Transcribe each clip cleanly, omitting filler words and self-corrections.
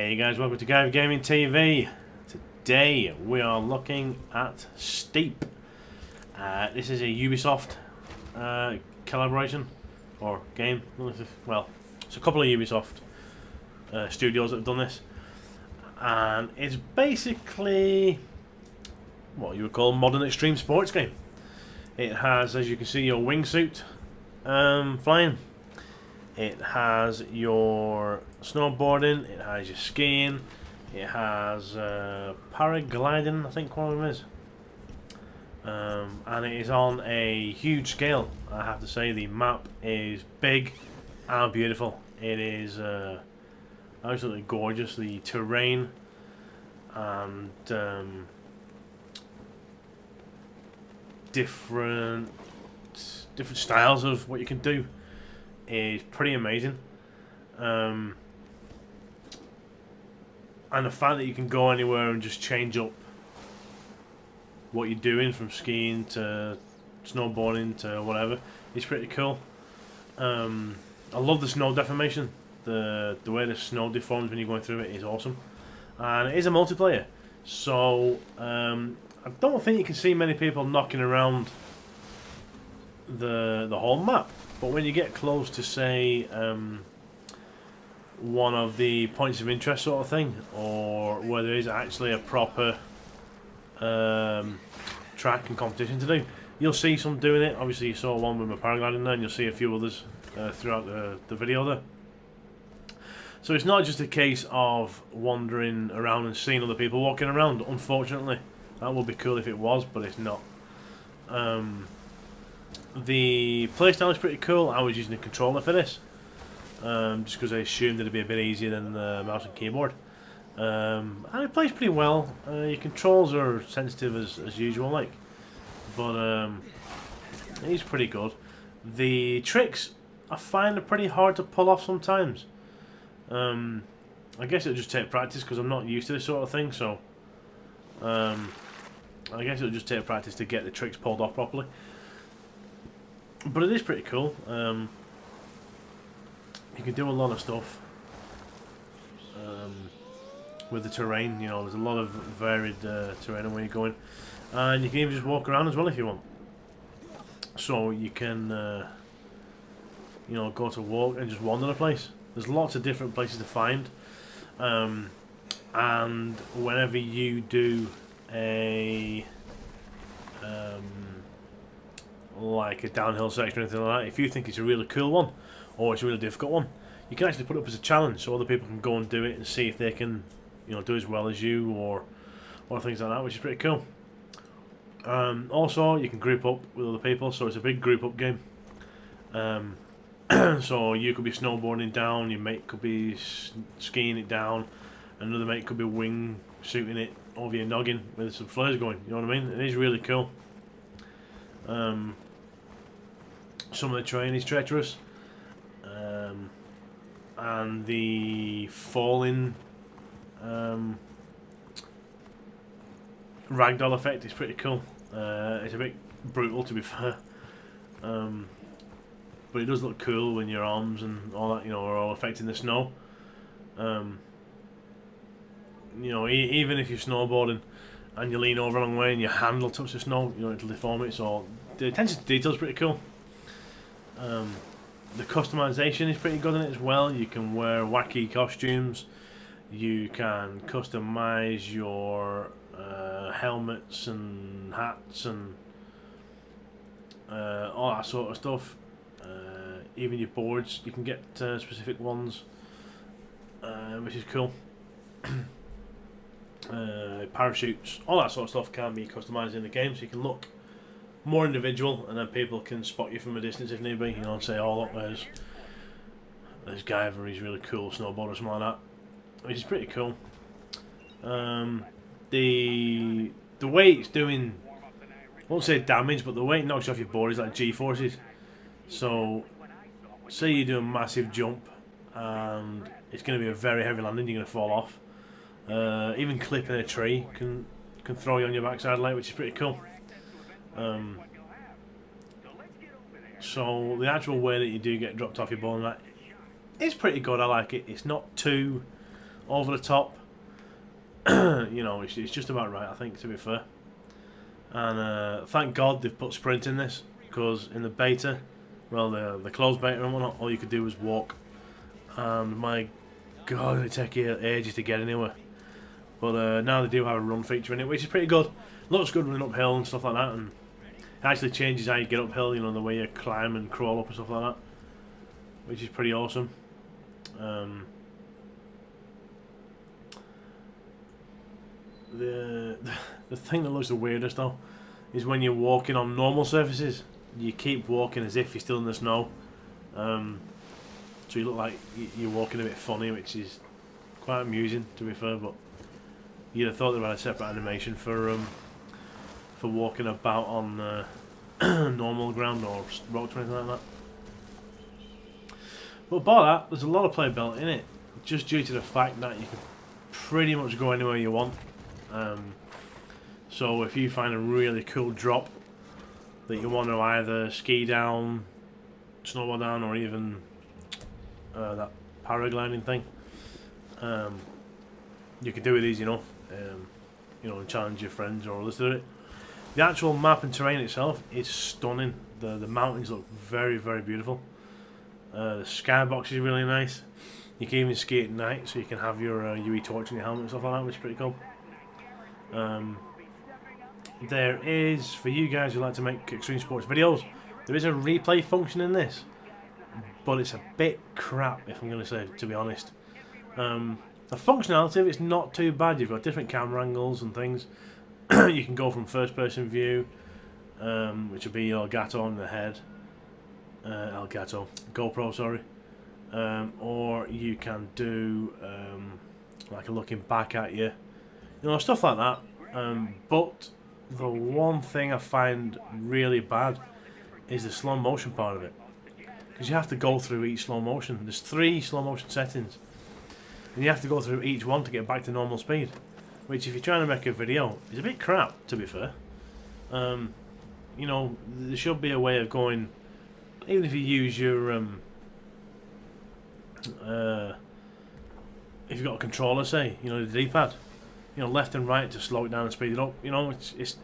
Hey guys, welcome to Guy Gaming TV. Today we are looking at Steep. This is a Ubisoft collaboration or game. Well, it's a couple of Ubisoft studios that have done this, and it's basically what you would call a modern extreme sports game. It has, as you can see, your wingsuit flying. It has your snowboarding, it has your skiing, it has paragliding, I think one of them is. And it is on a huge scale. I have to say the map is big and beautiful. It is absolutely gorgeous. The terrain and different styles of what you can do is pretty amazing, and the fact that you can go anywhere and just change up what you're doing from skiing to snowboarding to whatever is pretty cool. I love the snow deformation. The way the snow deforms when you're going through it is awesome, and it is a multiplayer, so I don't think you can see many people knocking around the whole map. But when you get close to, say, one of the points of interest sort of thing, or where there is actually a proper track and competition to do, you'll see some doing it. Obviously you saw one with my paragliding there, and you'll see a few others throughout the video there. So it's not just a case of wandering around and seeing other people walking around. Unfortunately, that would be cool if it was, but it's not. The playstyle is pretty cool. I was using a controller for this, just because I assumed it'd be a bit easier than the mouse and keyboard. And it plays pretty well. Your controls are sensitive as usual, like, but it's pretty good. The tricks I find are pretty hard to pull off sometimes. I guess it'll just take practice because I'm not used to this sort of thing. So I guess it'll just take practice to get the tricks pulled off properly. But it is pretty cool. You can do a lot of stuff with the terrain. You know, there's a lot of varied terrain where you're going, and you can even just walk around as well if you want. So you can, you know, go to walk and just wander the place. There's lots of different places to find, and whenever you do a like a downhill section or anything like that, if you think it's a really cool one or it's a really difficult one, you can actually put it up as a challenge so other people can go and do it and see if they can, you know, do as well as you or things like that, which is pretty cool. Also, you can group up with other people, so it's a big group up game. So you could be snowboarding down, your mate could be skiing it down, another mate could be wing shooting it over your noggin with some flares going. You know what I mean? It is really cool. Some of the terrain is treacherous, and the falling ragdoll effect is pretty cool. It's a bit brutal, to be fair, but it does look cool when your arms and all that, you know, are all affecting the snow. You know, even if you're snowboarding and you lean over a long way and your hand will touch the snow, you know, it'll deform it. So the attention to detail is pretty cool. The customization is pretty good in it as well. You can wear wacky costumes. You can customize your helmets and hats and all that sort of stuff. Even your boards, you can get specific ones, which is cool. Parachutes, all that sort of stuff can be customized in the game, so you can look more individual, and then people can spot you from a distance if need be. You know, and say, "Oh, look, there's Guyver. He's really cool snowboarder," or something like that, which is pretty cool. The way it's doing, I won't say damage, but the way it knocks you off your board is like G-forces. So, say you do a massive jump, and it's going to be a very heavy landing. You're going to fall off. Even clipping a tree can throw you on your backside, like, which is pretty cool. So the actual way that you do get dropped off your board and that is pretty good. I like it. It's not too over the top. You know, it's just about right, I think, to be fair. And thank God they've put sprint in this, because in the beta, well, the closed beta and whatnot, all you could do was walk. And my God, it'd take you ages to get anywhere. But now they do have a run feature in it, which is pretty good. Looks good running uphill and stuff like that, and it actually changes how you get uphill, you know, the way you climb and crawl up and stuff like that, which is pretty awesome. The thing that looks the weirdest though is when you're walking on normal surfaces, you keep walking as if you're still in the snow. So you look like you're walking a bit funny, which is quite amusing, to be fair. But you'd have thought they had a separate animation for walking about on normal ground or rocks or anything like that. But by that, there's a lot of playability in it, just due to the fact that you can pretty much go anywhere you want. So if you find a really cool drop that you want to either ski down, snowboard down, or even that paragliding thing, you can do it easy enough. You know, and challenge your friends or others to do it. The actual map and terrain itself is stunning. The mountains look very, very beautiful. The skybox is really nice. You can even ski at night, so you can have your UE torch in your helmet and stuff like that, which is pretty cool. There is, for you guys who like to make extreme sports videos, there is a replay function in this, but it's a bit crap, if I'm going to say, to be honest. The functionality of it's not too bad. You've got different camera angles and things. You can go from first person view, which will be your Elgato in the head, GoPro, sorry, or you can do like a looking back at you, you know, stuff like that. But the one thing I find really bad is the slow motion part of it, because you have to go through each slow motion. There's 3 slow motion settings, and you have to go through each one to get back to normal speed, which, if you're trying to make a video, is a bit crap, to be fair. You know, there should be a way of going, even if you use your if you've got a controller, say, you know, the D-pad, you know, left and right to slow it down and speed it up. You know, it's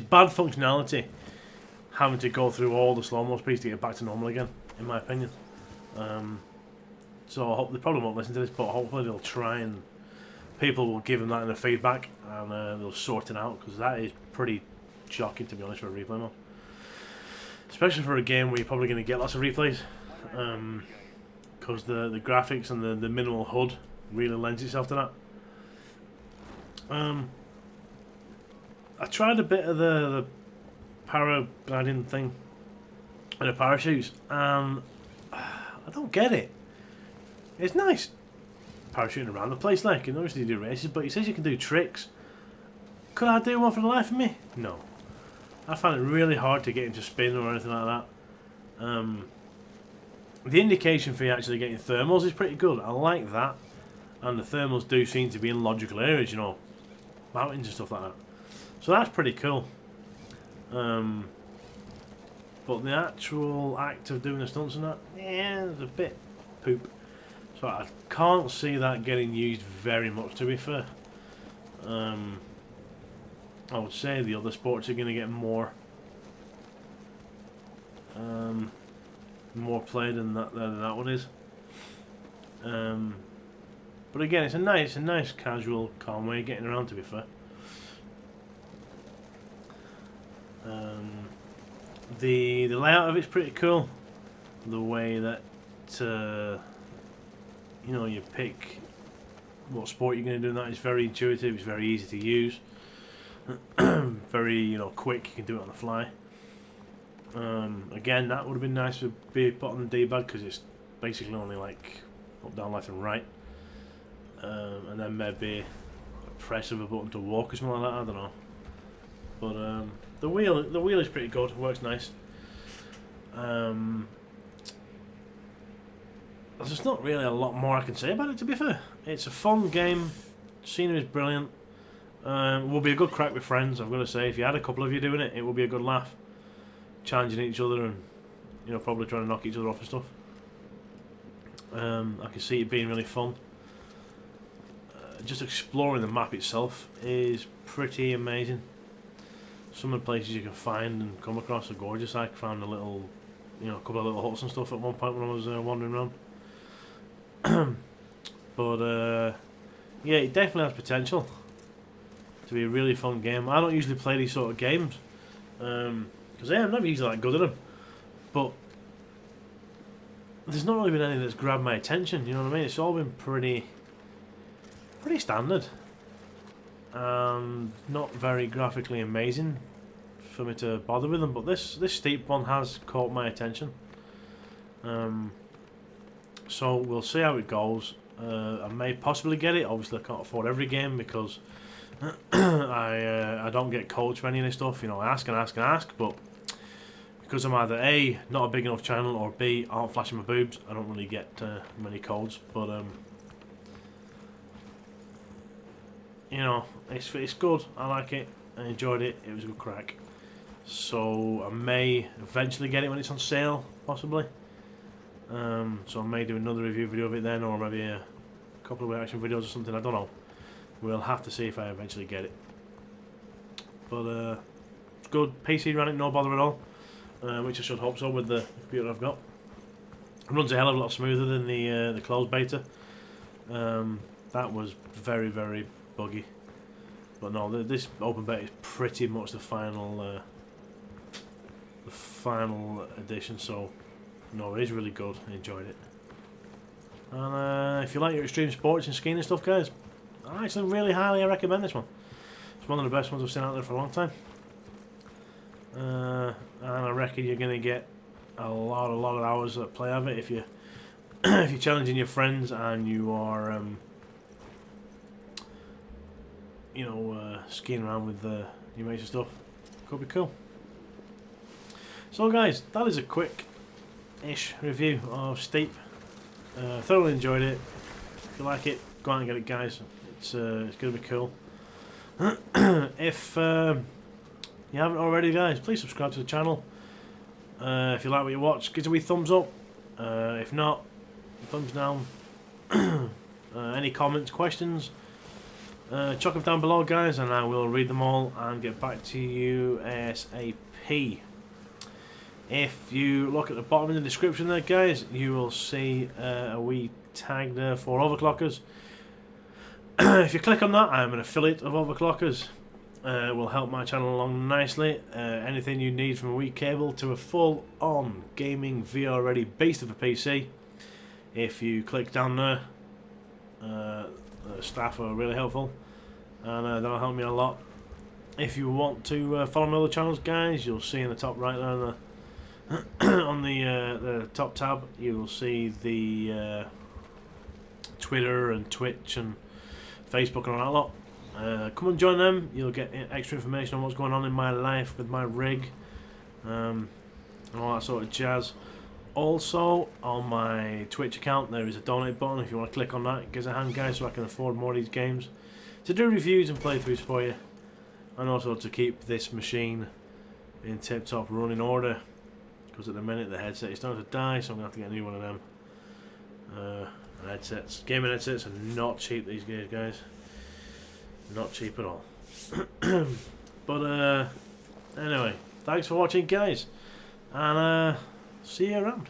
bad functionality having to go through all the slow-mo speeds to get back to normal again, in my opinion. So I hope they probably won't listen to this, but hopefully they'll try, and people will give them that in the feedback, and they'll sort it out, because that is pretty shocking, to be honest, for a replay mode. Especially for a game where you're probably going to get lots of replays, because the graphics and the minimal HUD really lends itself to that. I tried a bit of the paragliding thing and the parachutes, and I don't get it. It's nice parachuting around the place, like, and obviously you do races, but he says you can do tricks. Could I do one for the life of me? No. I find it really hard to get him to spin or anything like that. The indication for you actually getting thermals is pretty good. I like that. And the thermals do seem to be in logical areas, you know, mountains and stuff like that. So that's pretty cool. But the actual act of doing the stunts and that, yeah, it's a bit poop. So I can't see that getting used very much, to be fair. I would say the other sports are going to get more play than that one is. But again, it's a nice casual, calm way of getting around, to be fair. The layout of it's pretty cool. The way that you know, you pick what sport you're going to do, and that is very intuitive. It's very easy to use. Very, you know, quick. You can do it on the fly. Again, that would have been nice to be put on the D-pad, because it's basically only like up, down, left, and right. And then maybe a press of a button to walk or something like that. I don't know. But the wheel is pretty good. It works nice. There's not really a lot more I can say about it, to be fair. It's a fun game. Scenery is brilliant. Will be a good crack with friends, I've got to say. If you had a couple of you doing it, it will be a good laugh. Challenging each other and, you know, probably trying to knock each other off and stuff. I can see it being really fun. just exploring the map itself is pretty amazing. Some of the places you can find and come across are gorgeous. I found a little, a couple of little huts and stuff at one point when I was wandering around. But yeah, it definitely has potential to be a really fun game. I don't usually play these sort of games because I'm never usually that good at them. But there's not really been anything that's grabbed my attention. You know what I mean? It's all been pretty standard and not very graphically amazing for me to bother with them. But this steep one has caught my attention. So we'll see how it goes. I may possibly get it. Obviously, I can't afford every game because I don't get codes for any of this stuff. I ask and ask and ask, but because I'm either A, not a big enough channel, or B, aren't flashing my boobs, I don't really get many codes. But it's good. I like it. I enjoyed it. It was a good crack. So I may eventually get it when it's on sale, possibly. So I may do another review video of it then, or maybe a couple of reaction videos or something. I don't know. We'll have to see if I eventually get it. But it's good. PC ran it, no bother at all. Which I should hope so with the computer I've got. It runs a hell of a lot smoother than the closed beta. That was very, very buggy. But no, this open beta is pretty much the final edition. So no, it is really good. I enjoyed it. And if you like your extreme sports and skiing and stuff, guys, I actually really highly recommend this one. It's one of the best ones I've seen out there for a long time. And I reckon you're going to get a lot of hours of play of it if you if you're challenging your friends and you are skiing around with your mates and stuff. Could be cool. So guys, that is a quick-ish review of Steep. Thoroughly enjoyed it. If you like it, go out and get it, guys. It's going to be cool. If you haven't already, guys, please subscribe to the channel. If you like what you watch, give it a wee thumbs up. If not, thumbs down. Any comments, questions, chuck them down below, guys, and I will read them all and get back to you ASAP. If you look at the bottom in the description there, guys, you will see a wee tag there for overclockers. If you click on that, I'm an affiliate of overclockers. It will help my channel along nicely. Anything you need from a wee cable to a full-on gaming VR ready beast of a PC. If you click down there, the staff are really helpful, and that'll help me a lot. If you want to follow my other channels, guys, you'll see in the top right there on the top tab, you will see the Twitter and Twitch and Facebook and all that lot. Come and join them. You'll get extra information on what's going on in my life with my rig and all that sort of jazz. Also, on my Twitch account there is a donate button. If you want to click on that, it gives a hand, guys, so I can afford more of these games, to do reviews and playthroughs for you, and also to keep this machine in tip-top running order, because at the minute the headset is starting to die, so I'm going to have to get a new one of them. Headsets, gaming headsets are not cheap these days, guys. Not cheap at all. But anyway, thanks for watching, guys, and see you around.